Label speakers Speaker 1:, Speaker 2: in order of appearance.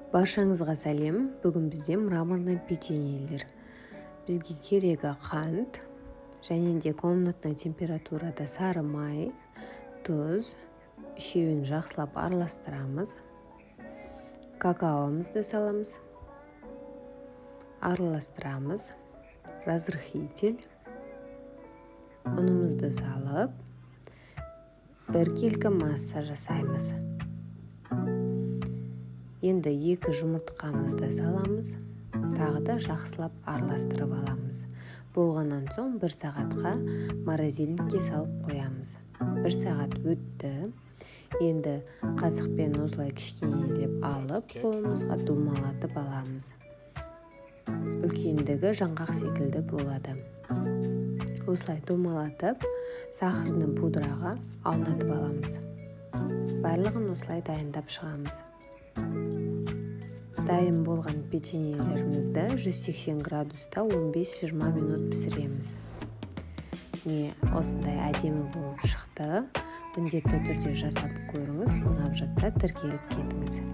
Speaker 1: Баршаңызға сәлем. Бүгін бізде мраморный печеньелер. Бізге керегі қант, және де комнатный температурада сары май, тұз, үшеуін жақсылап араластырамыз. Какаомызды саламыз. Араластырамыз. Разрыхитель. Ұнымызды салып, біркелкі масса жасаймыз. Енді 2 жұмыртқамызды саламыз. Тағы да жақсылап араластырып аламыз. Болғаннан соң 1 сағатқа морозильникке салып қоямыз. 1 сағат өтті. Енді қасықпен осылай кішкенелеп алып, қолымызға думалатып аламыз. Үлкендігі жаңғақ секілді болады. Осылай думалатып, сахарны пудраға аунатып аламыз. Барлығын осылай дайындап шығамыз. Дайын болған печеньелерімізді 180 градуста 15-20 минут пісіреміз. Осындай әдемі болып шықты. Міндетті түрде жасап көріңіз, ұнап жатса тіркеліп кетіңіз.